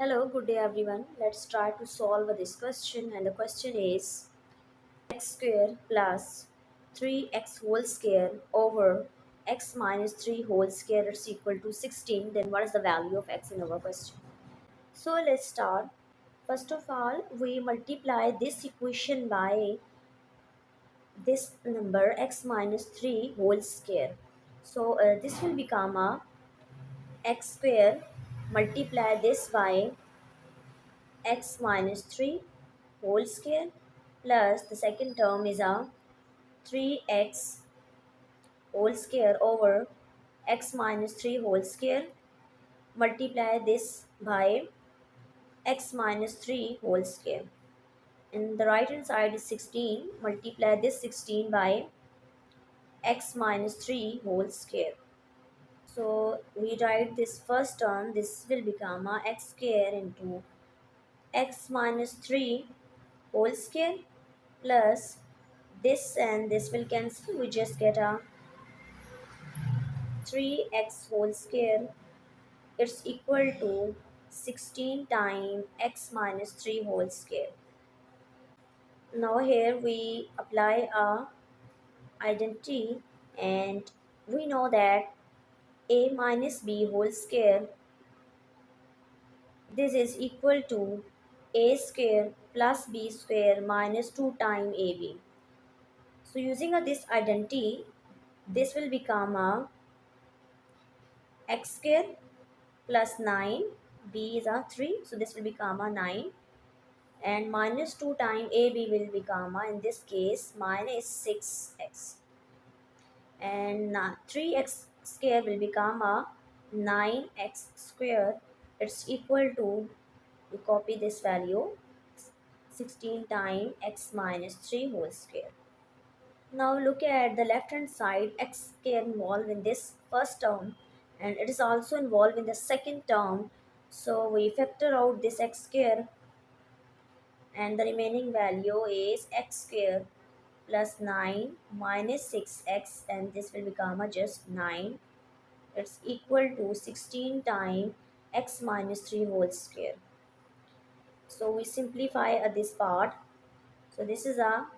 Hello, good day everyone. Let's try to solve this question and the question is x square plus 3x whole square over x minus 3 whole square is equal to 16. Then what is the value of x in our question? So let's start. First of all, we multiply this equation by this number x minus 3 whole square. So this will become a x square multiply this by x minus 3 whole square plus the second term is a 3x whole square over x minus 3 whole square multiply this by x minus 3 whole square, and the right hand side is 16 multiply this 16 by x minus 3 whole square. So we write this first term, this will become a x square into x minus 3 whole square plus this and this will cancel, we just get a 3x whole square. It's equal to 16 times x minus 3 whole square. Now here we apply a identity, and we know that a minus b whole square, this is equal to a square plus b square minus 2 times ab. So using this identity, this will become a x square plus 9, b is a 3, so this will become a 9, and minus 2 times ab will become a, in this case, minus 6x, and 3x square will become a 9x square. It's equal to, we copy this value, 16 times x minus 3 whole square. Now look at the left hand side, x square involved in this first term and it is also involved in the second term. So we factor out this x square and the remaining value is x square plus 9 minus 6x, and this will become a just 9. It's equal to 16 times x minus 3 whole square. So we simplify this part. So this is a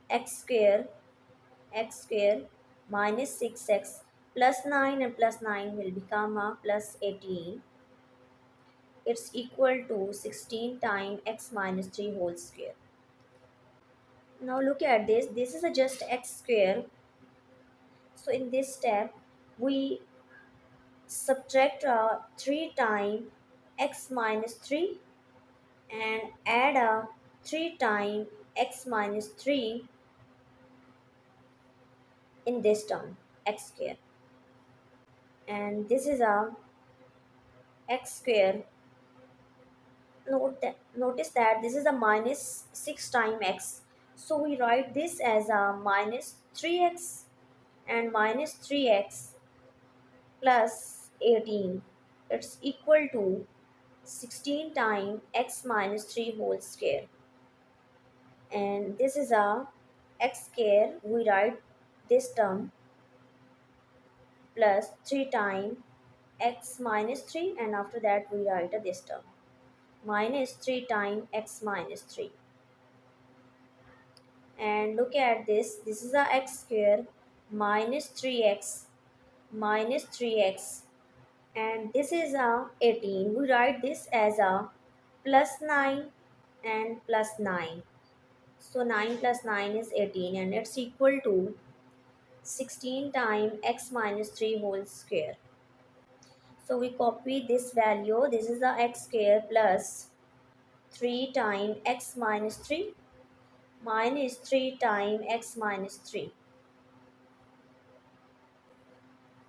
x square minus 6x plus 9 and plus 9 will become a plus 18. It's equal to 16 times x minus 3 whole square. Now look at this. This is a just x square. So in this step, we subtract 3 times x minus 3 and add 3 times x minus 3 in this term, x square. And this is a x square. Notice that this is a minus 6 times x. So we write this as a minus 3x and minus 3x plus 18. It's equal to 16 times x minus 3 whole square. And this is a x square. We write this term plus 3 times x minus 3, and after that we write this term minus 3 times x minus 3. And look at this is a x square minus 3x minus 3x, and this is a 18. We write this as a plus 9 and plus 9. So 9 plus 9 is 18, and it's equal to 16 times x minus 3 whole square. So we copy this value. This is the x square plus 3 times x minus 3 minus 3 times x minus 3.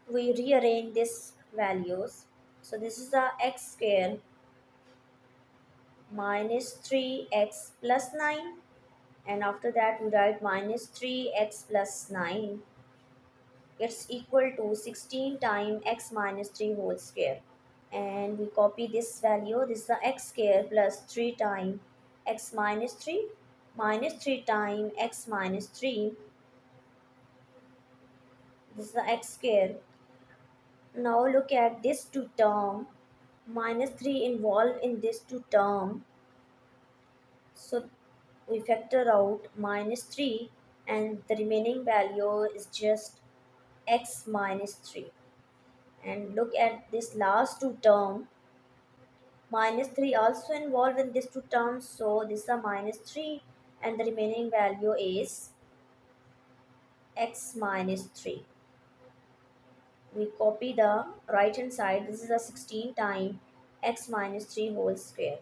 We rearrange these values. So this is the x square minus 3x plus 9, and after that we write minus 3x plus 9. It's equal to 16 times x minus 3 whole square. And we copy this value. This is the x square plus 3 times x minus 3 minus 3 times x minus 3. This is the x square. Now look at this two term. minus 3 involved in this two term, so we factor out minus 3 and the remaining value is just x minus 3. And look at this last two term, minus 3 also involved in these two terms, so this is a minus 3 and the remaining value is x minus 3. We copy the right hand side, this is a 16 time x minus 3 whole square.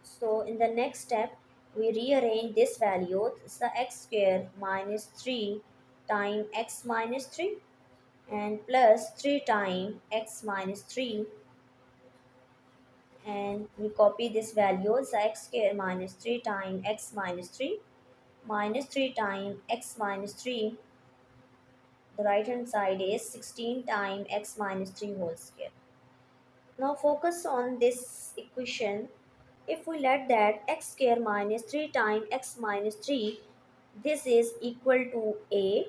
So in the next step, we rearrange this value. It's the x square minus 3 times x minus 3 and plus 3 times x minus 3, and we copy this value. It's x square minus 3 times x minus 3 minus 3 times x minus 3. The right hand side is 16 times x minus 3 whole square. Now focus on this equation. If we let that x square minus 3 times x minus 3, this is equal to a,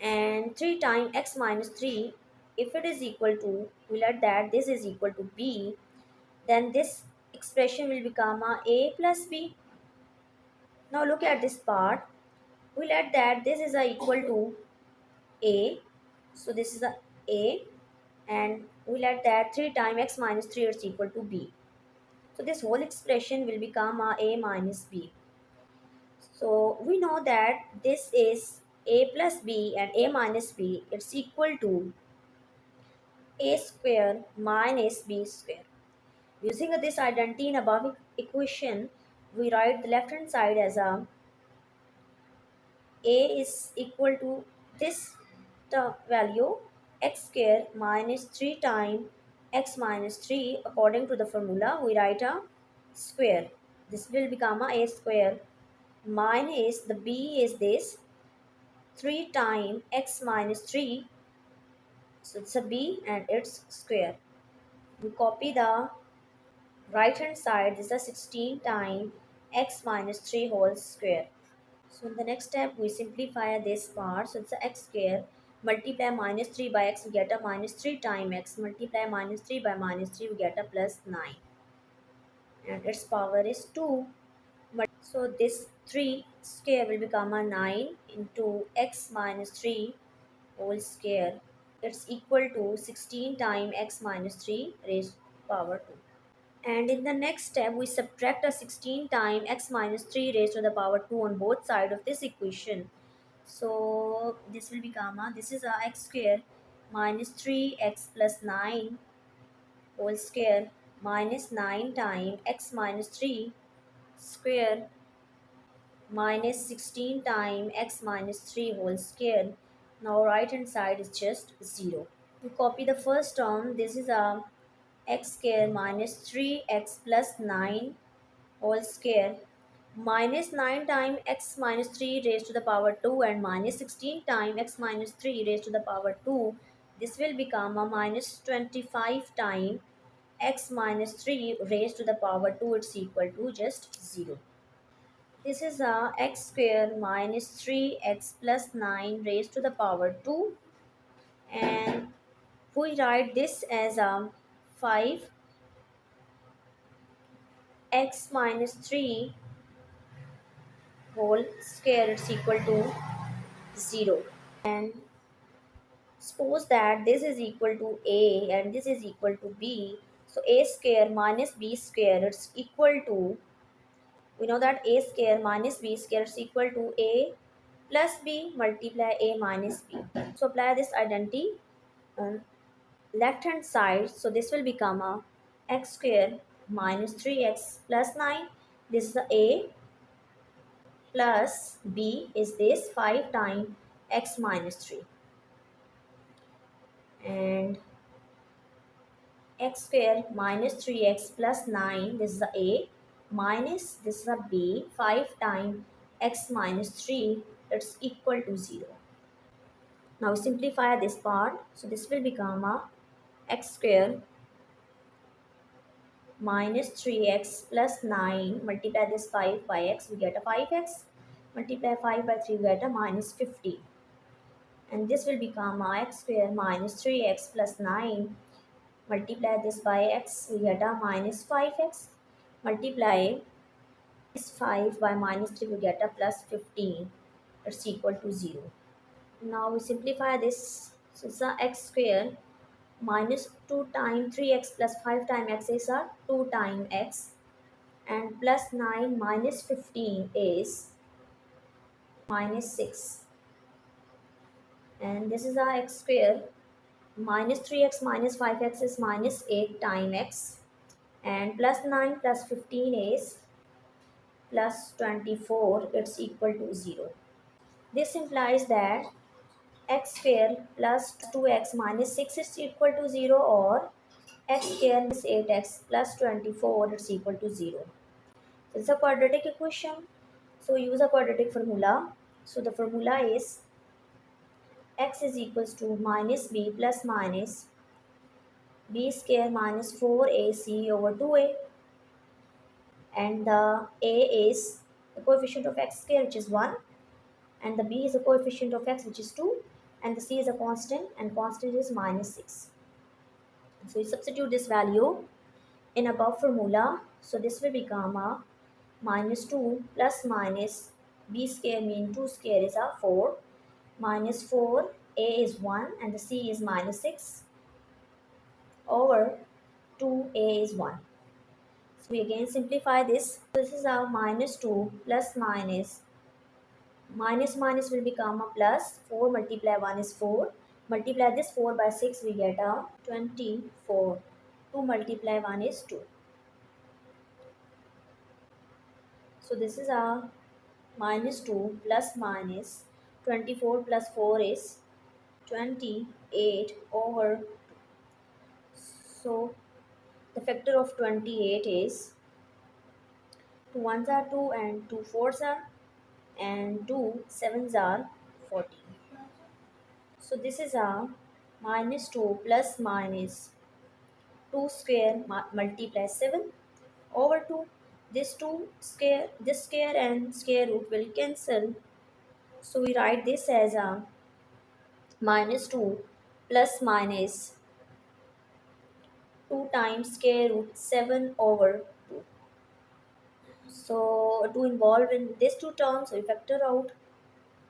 and 3 times x minus 3, if it is equal to, we let that this is equal to b, then this expression will become a plus b. Now look at this part. We let that this is equal to a, so this is a, and we let that 3 times x minus 3 is equal to b. So this whole expression will become a minus b. So we know that this is a plus b and a minus b, it's equal to a square minus b square. Using this identity in above equation, we write the left hand side as a is equal to this value x square minus 3 times x minus 3. According to the formula, we write a square. This will become a square minus the b is this 3 times x minus 3, so it's a b and it's square. We copy the right hand side, this is a 16 times x minus 3 whole square. So in the next step, we simplify this part. So it's a x square multiply minus 3 by x, we get a minus 3 times x multiply minus 3 by minus 3, we get a plus 9 and its power is 2. So this 3 square will become a 9 into x minus 3 whole square. It's equal to 16 times x minus 3 raised to power 2. And in the next step, we subtract a 16 times x minus 3 raised to the power 2 on both sides of this equation. So this will become this is a x square minus 3x plus 9 whole square minus 9 times x minus 3 square minus 16 times x minus 3 whole square. Now right hand side is just 0. We copy the first term. This is a x square minus 3x plus 9 whole square minus 9 times x minus 3 raised to the power 2 and minus 16 times x minus 3 raised to the power 2. This will become a minus 25 times x minus 3 raised to the power 2, it's equal to just 0. This is a x square minus 3x plus 9 raised to the power 2, and we write this as a 5x minus 3 whole square, it's equal to 0. And suppose that this is equal to a and this is equal to b, so a square minus b square, it's equal to, we know that a square minus b square is equal to a plus b multiply a minus b. So apply this identity on left hand side, so this will become a x square minus 3x plus 9, this is a plus b is this 5 times x minus 3, and x square minus 3x plus 9, this is a minus this is a b 5 times x minus 3, it's equal to 0. Now simplify this part, so this will become a x square minus 3x plus 9 multiply this 5 by x, we get a 5x multiply 5 by 3, we get a minus 50, and this will become a x square minus 3x plus 9 multiply this by x, we get a minus 5x. Multiply this 5 by minus 3, we get a plus 15. It's equal to 0. Now we simplify this. So it's a x square minus 2 times 3x plus 5 times x is a 2 times x, and plus 9 minus 15 is minus 6, and this is our x square minus 3x minus 5x is minus 8 times x, and plus 9 plus 15 is plus 24. It's equal to 0. This implies that x square plus 2x minus 6 is equal to 0, or x square minus 8x plus 24 is equal to 0. It's a quadratic equation, so use a quadratic formula. So the formula is x is equals to minus b plus minus b square minus 4ac over 2a, and the a is the coefficient of x square, which is 1, and the b is the coefficient of x, which is 2, and the c is a constant, and constant is minus 6. So we substitute this value in above formula, so this will become a minus 2 plus minus b square mean 2 square is a 4, minus 4, a is 1, and the c is minus 6 over 2a is 1. So we again simplify this. This is our minus 2 plus minus minus will become a plus. 4 multiply 1 is 4. Multiply this 4 by 6, we get a 24. 2 multiply 1 is 2. So this is our minus 2 plus minus 24 plus 4 is 28 over. So the factor of 28 is 2 ones are 2 and 2 fours are, and 2 sevens are 14. So this is a minus 2 plus minus 2 square multiply 7 over 2. This 2 square, this square and square root will cancel. So we write this as a minus 2 plus minus 2 times square root 7 over 2. So to involve in these two terms, we factor out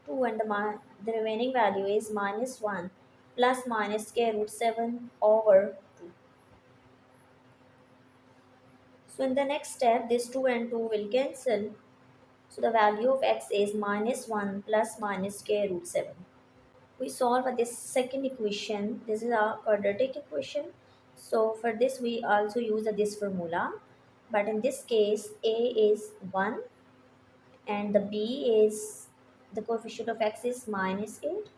2, and the remaining value is minus 1 plus minus square root 7 over 2. So in the next step, this 2 and 2 will cancel. So the value of x is minus 1 plus minus square root 7. We solve this second equation. This is a quadratic equation. So for this we also use this formula. But in this case, a is 1 and the b is the coefficient of x is minus 8,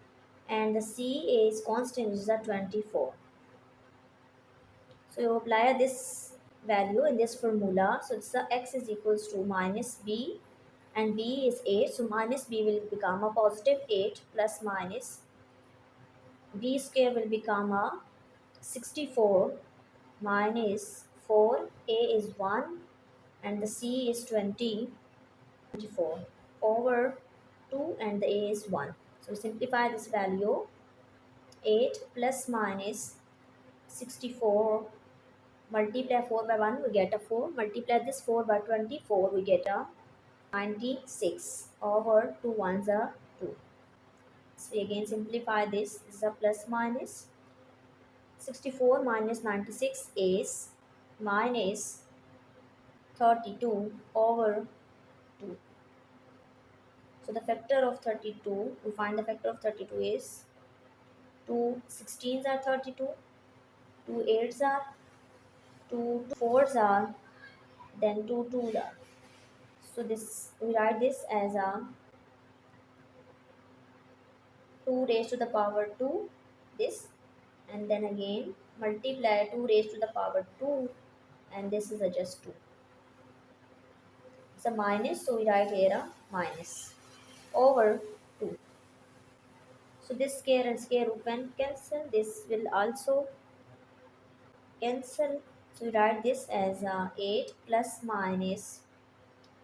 and the c is constant, which is a 24. So you apply this value in this formula. So it's the x is equals to minus b, and b is 8. So minus b will become a positive 8 plus minus b square will become a 64 minus 4, a is 1, and the c is 24 over 2, and the a is 1. So simplify this value. 8 plus minus 64 multiply 4 by 1, we get a 4. Multiply this 4 by 24, we get a 96 over 2 ones are 2. So again simplify this. This is a plus minus 64 minus 96 is minus 32 over 2. So the factor of 32, we find the factor of 32 is 2 16s are 32, 2 8s are, 2 4s are, then 2 2s are. So this we write this as a 2 raised to the power 2, this, and then again multiply 2 raised to the power 2, and this is a just 2. It's a minus, so we write here a minus over 2. So this square and square root when cancel, this will also cancel. So we write this as 8 plus minus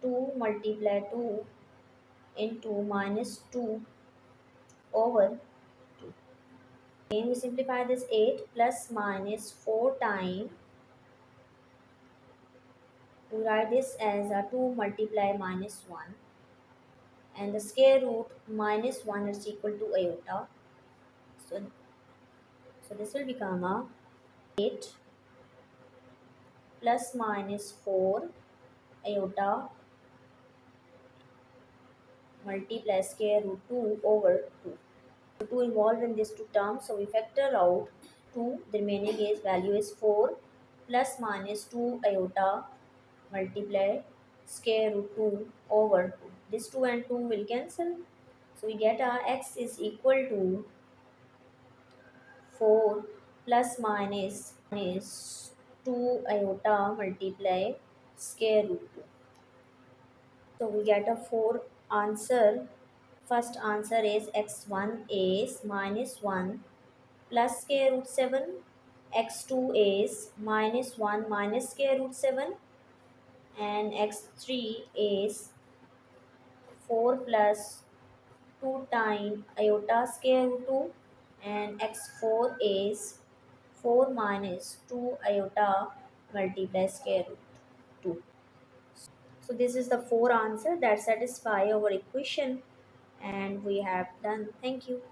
2 multiply 2 into minus 2 over 2. Again we simplify this 8 plus minus 4 times. We write this as a 2 multiply minus 1, and the square root minus 1 is equal to iota. So, so this will become a 8 plus minus 4 iota multiply square root 2 over 2. So 2 involved in these two terms, so we factor out 2. The remaining is value is 4 plus minus 2 iota multiply square root 2 over 2. This 2 and 2 will cancel. So we get our x is equal to 4 plus minus 2 iota multiply square root 2. So we get a 4 answer. First answer is x1 is minus 1 plus square root 7, x2 is minus 1 minus square root 7, and x3 is 4 plus 2 times iota square root 2, and x4 is 4 minus 2 iota multiply square root 2. So this is the 4 answer that satisfy our equation, and we have done. Thank you.